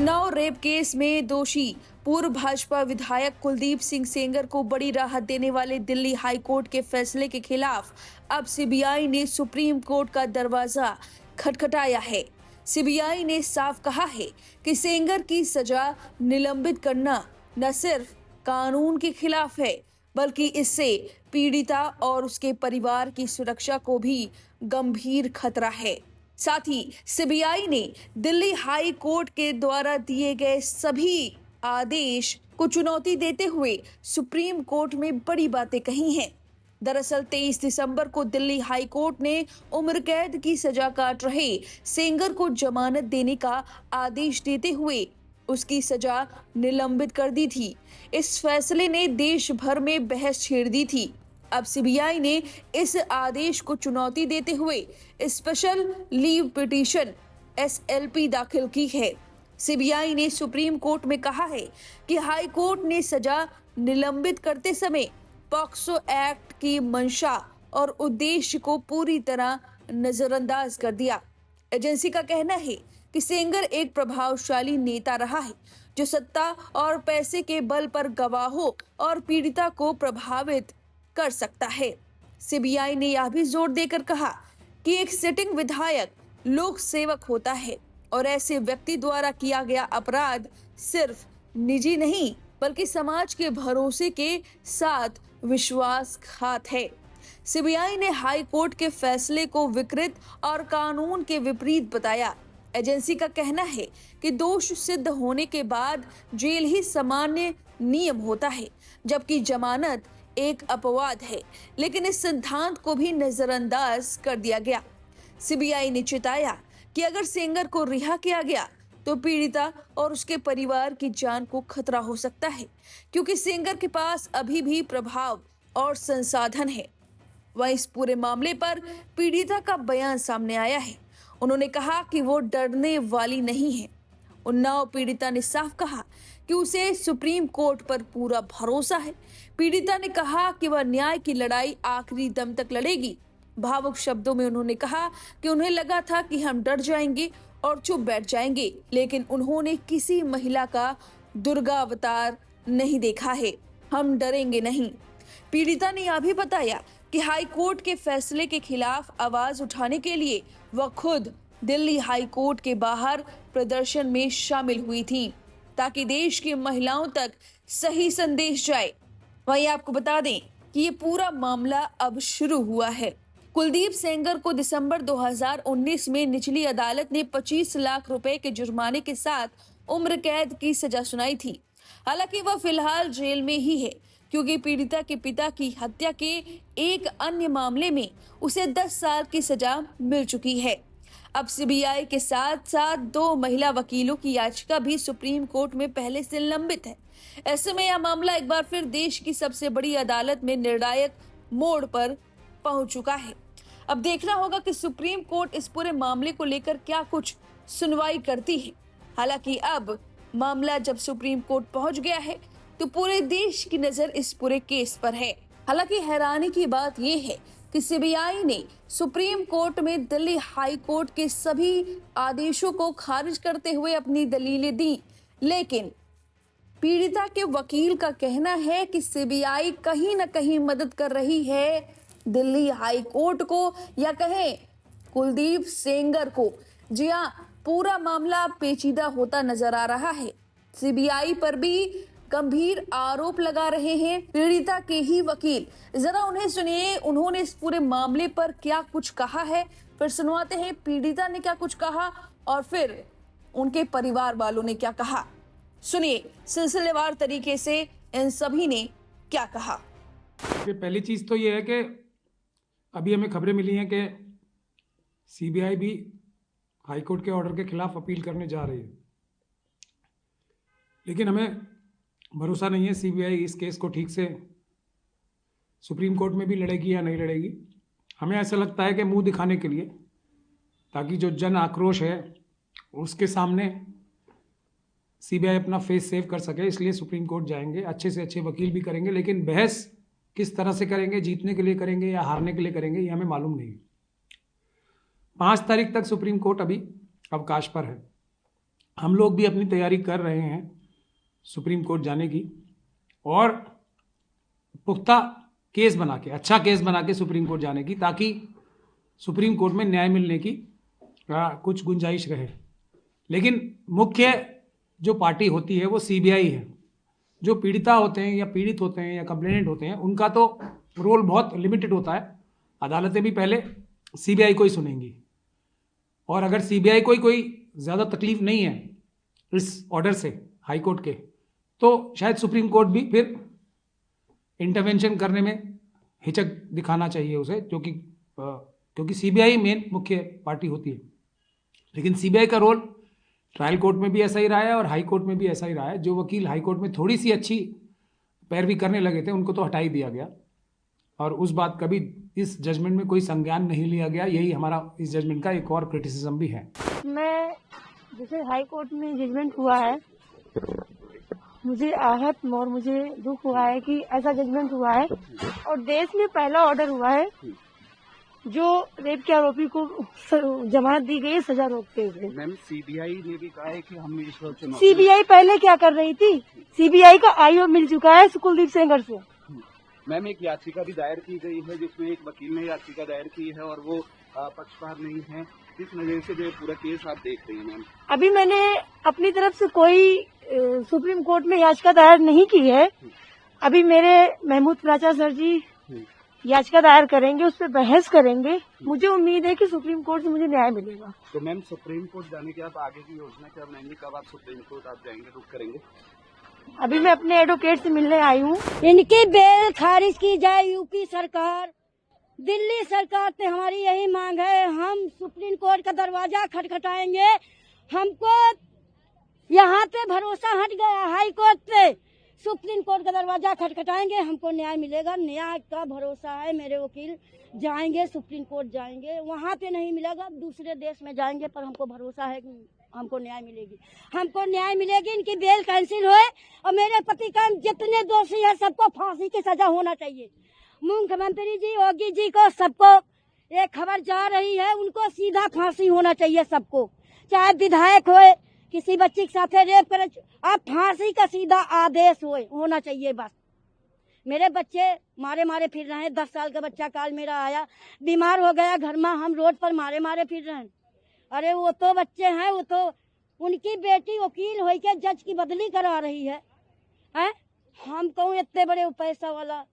Unnao rape case में दोषी पूर्व भाजपा विधायक कुलदीप सिंह सेंगर को बड़ी राहत देने वाले दिल्ली हाई कोर्ट के फैसले के खिलाफ अब सीबीआई ने सुप्रीम कोर्ट का दरवाजा खटखटाया है। सीबीआई ने साफ कहा है कि सेंगर की सजा निलंबित करना न सिर्फ कानून के खिलाफ है, बल्कि इससे पीड़िता और उसके परिवार की सुरक्षा को भी गंभीर खतरा है। साथ ही सीबीआई ने दिल्ली हाई कोर्ट के द्वारा दिए गए सभी आदेश को चुनौती देते हुए सुप्रीम कोर्ट में बड़ी बातें कही हैं। दरअसल 23 दिसंबर को दिल्ली हाई कोर्ट ने उम्र कैद की सजा काट रहे सेंगर को जमानत देने का आदेश देते हुए उसकी सजा निलंबित कर दी थी। इस फैसले ने देश भर में बहस छेड़ दी थी। अब सीबीआई ने इस आदेश को चुनौती देते हुए स्पेशल लीव पिटीशन SLP दाखिल की है। सीबीआई ने सुप्रीम कोर्ट में कहा है कि हाई कोर्ट ने सजा निलंबित करते समय पॉक्सो एक्ट की मंशा और उद्देश्य को पूरी तरह नजरअंदाज कर दिया। एजेंसी का कहना है कि सेंगर एक प्रभावशाली नेता रहा है जो सत्ता और पैसे के बल पर गवाहों और पीड़िता को प्रभावित कर सकता है। सीबीआई ने यह भी जोर देकर कहा कि एक सिटिंग विधायक लोक सेवक होता है और ऐसे व्यक्ति द्वारा किया गया अपराध सिर्फ निजी नहीं बल्कि समाज के भरोसे के साथ विश्वासघात है। सीबीआई ने हाई कोर्ट के फैसले को विकृत और कानून के विपरीत बताया। एजेंसी का कहना है कि दोष सिद्ध होने के बाद जेल ही सामान्य नियम होता है, जबकि जमानत एक अपवाद है, लेकिन इस सिद्धांत को भी नजरअंदाज कर दिया गया। सीबीआई ने चेताया कि अगर सेंगर को रिहा किया गया तो पीड़िता और उसके परिवार की जान को खतरा हो सकता है, क्योंकि सेंगर के पास अभी भी प्रभाव और संसाधन है। वहीं इस पूरे मामले पर पीड़िता का बयान सामने आया है। उन्होंने कहा कि वो डरने वाली नहीं है। उन्नाव पीड़िता ने साफ कहा कि उसे सुप्रीम कोर्ट पर पूरा भरोसा है। पीड़िता ने कहा कि वह न्याय की लड़ाई आखिरी दम तक लड़ेगी। भावुक शब्दों में उन्होंने कहा कि उन्हें लगा था कि हम डर जाएंगे और चुप बैठ जाएंगे, लेकिन उन्होंने किसी महिला का दुर्गा अवतार नहीं देखा है। हम डरेंगे नहीं। पीड़िता ने यह भी बताया कि हाई कोर्ट के फैसले के खिलाफ आवाज उठाने के लिए वह खुद दिल्ली हाई कोर्ट के बाहर प्रदर्शन में शामिल हुई थी, ताकि देश की महिलाओं तक सही संदेश जाए। वहीं आपको बता दें कि ये पूरा मामला अब शुरू हुआ है। कुलदीप सेंगर को दिसंबर 2019 में निचली अदालत ने 25 लाख रुपए के जुर्माने के साथ उम्र कैद की सजा सुनाई थी। हालांकि वह फिलहाल जेल में ही है, क्योंकि पीड़िता के पिता की हत्या के एक अन्य मामले में उसे 10 साल की सजा मिल चुकी है। अब सीबीआई के साथ साथ 2 महिला वकीलों की याचिका भी सुप्रीम कोर्ट में पहले से लंबित है। ऐसे में यह मामला एक बार फिर देश की सबसे बड़ी अदालत में निर्णायक मोड़ पर पहुंच चुका है। अब देखना होगा कि सुप्रीम कोर्ट इस पूरे मामले को लेकर क्या कुछ सुनवाई करती है। हालांकि अब मामला जब सुप्रीम कोर्ट पहुंच गया है तो पूरे देश की नजर इस पूरे केस पर है। हालांकि हैरानी की बात यह है कि सीबीआई ने सुप्रीम कोर्ट में दिल्ली हाई कोर्ट के सभी आदेशों को खारिज करते हुए अपनी दलीलें दी, लेकिन पीड़िता के वकील का कहना है कि सीबीआई कहीं न कहीं मदद कर रही है दिल्ली हाई कोर्ट को, या कहें कुलदीप सेंगर को। जी हाँ, पूरा मामला पेचीदा होता नजर आ रहा है। सीबीआई पर भी गंभीर आरोप लगा रहे हैं पीड़िता के ही वकील। जरा उन्हें सुनिए, उन्होंने इस पूरे मामले पर क्या कुछ कहा है। फिर सुनवाते हैं पीड़िता ने क्या कुछ कहा और फिर उनके परिवार वालों ने क्या कहा। सुनिए सिलसिलेवार तरीके से इन सभी ने क्या कहा। पहली चीज तो ये है कि अभी हमें खबरें मिली हैं कि सीबीआई भी हाईकोर्ट के ऑर्डर के खिलाफ अपील करने जा रही है, लेकिन हमें भरोसा नहीं है सीबीआई इस केस को ठीक से सुप्रीम कोर्ट में भी लड़ेगी या नहीं लड़ेगी। हमें ऐसा लगता है कि मुंह दिखाने के लिए, ताकि जो जन आक्रोश है उसके सामने सीबीआई अपना फेस सेव कर सके, इसलिए सुप्रीम कोर्ट जाएंगे। अच्छे से अच्छे वकील भी करेंगे, लेकिन बहस किस तरह से करेंगे, जीतने के लिए करेंगे या हारने के लिए करेंगे, ये हमें मालूम नहीं। 5 तारीख तक सुप्रीम कोर्ट अभी अवकाश पर है। हम लोग भी अपनी तैयारी कर रहे हैं सुप्रीम कोर्ट जाने की, और पुख्ता केस बना के, अच्छा केस बना के सुप्रीम कोर्ट जाने की, ताकि सुप्रीम कोर्ट में न्याय मिलने की कुछ गुंजाइश रहे। लेकिन मुख्य जो पार्टी होती है वो सीबीआई है। जो पीड़िता होते हैं या पीड़ित होते हैं या कंप्लेनेंट होते हैं, उनका तो रोल बहुत लिमिटेड होता है। अदालतें भी पहले सीबीआई को ही सुनेंगी, और अगर सीबीआई को कोई ज़्यादा तकलीफ नहीं है इस ऑर्डर से हाई कोर्ट के, तो शायद सुप्रीम कोर्ट भी फिर इंटरवेंशन करने में हिचक दिखाना चाहिए उसे, क्योंकि सीबीआई मेन मुख्य पार्टी होती है। लेकिन सीबीआई का रोल ट्रायल कोर्ट में भी ऐसा ही रहा है और हाई कोर्ट में भी ऐसा ही रहा है। जो वकील हाई कोर्ट में थोड़ी सी अच्छी पैरवी करने लगे थे, उनको तो हटा ही दिया गया, और उस बात का भी इस जजमेंट में कोई संज्ञान नहीं लिया गया। यही हमारा इस जजमेंट का एक और क्रिटिसिज्म भी है। मैं जैसे हाई कोर्ट में जजमेंट हुआ है, मुझे आहत और मुझे दुख हुआ है कि ऐसा जजमेंट हुआ है, और देश में पहला ऑर्डर हुआ है जो रेप के आरोपी को जमानत दी गई है सजा रोकते हुए। मैम, सीबीआई ने भी कहा है कि हम इस वक्त सीबीआई पहले क्या कर रही थी? सीबीआई का आईओ मिल चुका है कुलदीप सेंगर से। मैम, एक याचिका भी दायर की गई है जिसमें एक वकील ने याचिका दायर की है और वो पक्षकार नहीं है। इस नजर से जो पूरा केस आप देख रही हैं मैम? अभी मैंने अपनी तरफ से कोई सुप्रीम कोर्ट में याचिका दायर नहीं की है। अभी मेरे महमूद प्राचा सर जी याचिका दायर करेंगे, उस पर बहस करेंगे। मुझे उम्मीद है कि सुप्रीम कोर्ट से मुझे न्याय मिलेगा। तो मैम, सुप्रीम कोर्ट जाने के आप आगे की योजना क्या बनाएंगे? कब आप सुप्रीम कोर्ट आप जाएंगे, रुक करेंगे? अभी मैं अपने एडवोकेट से मिलने आई हूँ। इनकी बेल खारिज की जाए यूपी सरकार, दिल्ली सरकार से हमारी यही मांग है। हम सुप्रीम कोर्ट का दरवाजा खटखटाएंगे। हमको यहाँ पे भरोसा हट गया हाई कोर्ट पे। सुप्रीम कोर्ट का दरवाजा खटखटाएंगे, हमको न्याय मिलेगा। न्याय का भरोसा है। मेरे वकील जाएंगे, सुप्रीम कोर्ट जाएंगे। वहाँ पे नहीं मिलेगा, दूसरे देश में जाएंगे, पर हमको भरोसा है कि हमको न्याय मिलेगी। हमको न्याय मिलेगी। इनकी बेल कैंसिल होए और मेरे पति का जितने दोषी है सबको फांसी की सजा होना चाहिए। मुख्यमंत्री जी, योगी जी को, सबको एक खबर जा रही है, उनको सीधा फांसी होना चाहिए सबको। चाहे विधायक होए, किसी बच्ची के साथ रेप करे, अब फांसी का सीधा आदेश होना चाहिए बस। मेरे बच्चे मारे मारे फिर रहे हैं। 10 साल का बच्चा काल मेरा आया, बीमार हो गया घर में, हम रोड पर मारे मारे फिर रहे हैं। अरे वो तो बच्चे हैं, वो तो उनकी बेटी वकील हो के जज की बदली करा रही है। हम कहूँ इतने बड़े पैसा वाला,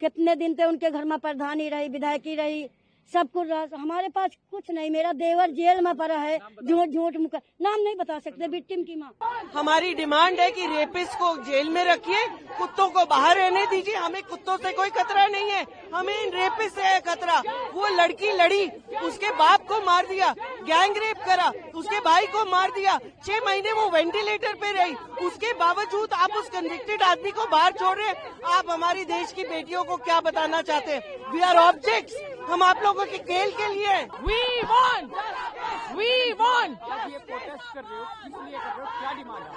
कितने दिन से उनके घर में प्रधानी रही, विधायकी रही, सब कुछ रहा। हमारे पास कुछ नहीं। मेरा देवर जेल में पड़ा है, झूठ मुका, नाम नहीं बता सकते, विक्टिम की माँ। हमारी डिमांड है कि रेपिस्ट को जेल में रखिए, कुत्तों को बाहर रहने दीजिए। हमें कुत्तों से कोई खतरा नहीं है, हमें इन रेपिस्ट से है खतरा। वो लड़की लड़ी, उसके बाप को मार दिया, गैंग रेप करा, उसके भाई को मार दिया, 6 महीने वो वेंटिलेटर पे रही। उसके बावजूद आप उस कन्विक्टेड आदमी को बाहर छोड़ रहे हैं। आप हमारी देश की बेटियों को क्या बताना चाहते हैं? वी आर ऑब्जेक्ट्स, हम आप लोगों के खेल के लिए हैं। We want. ये प्रोटेस्ट कर रहे हो, किस लिए कर रहे हो, क्या डिमांड है?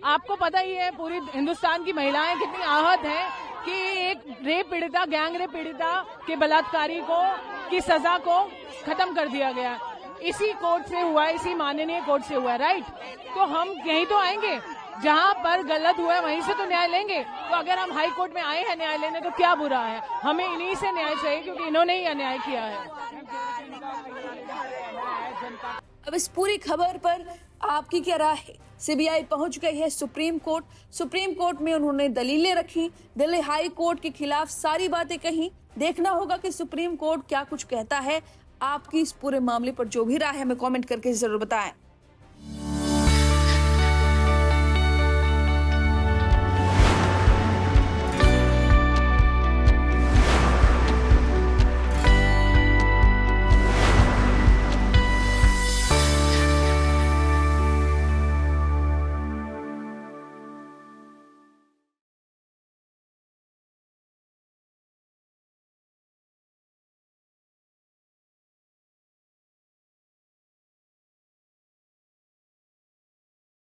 आपको पता ही है पूरी हिंदुस्तान की महिलाएं कितनी आहत हैं कि एक रेप पीड़िता, गैंग रेप पीड़िता के बलात्कारी को की सजा को खत्म कर दिया गया। इसी कोर्ट से हुआ है, इसी माननीय कोर्ट से हुआ है, राइट? तो हम यहीं तो आएंगे, जहाँ पर गलत हुआ है वहीं से तो न्याय लेंगे। तो अगर हम हाई कोर्ट में आए हैं न्याय लेने, तो क्या बुरा है? हमें इन्हीं से न्याय चाहिए, क्योंकि इन्होंने ही अन्याय किया है। अब इस पूरी खबर पर आपकी क्या राय है? सीबीआई पहुंच गई है सुप्रीम कोर्ट। सुप्रीम कोर्ट में उन्होंने दलीलें रखी, दिल्ली हाई कोर्ट के खिलाफ सारी बातें कही। देखना होगा कि सुप्रीम कोर्ट क्या कुछ कहता है। आपकी इस पूरे मामले पर जो भी राय है हमें कमेंट करके जरूर बताएं।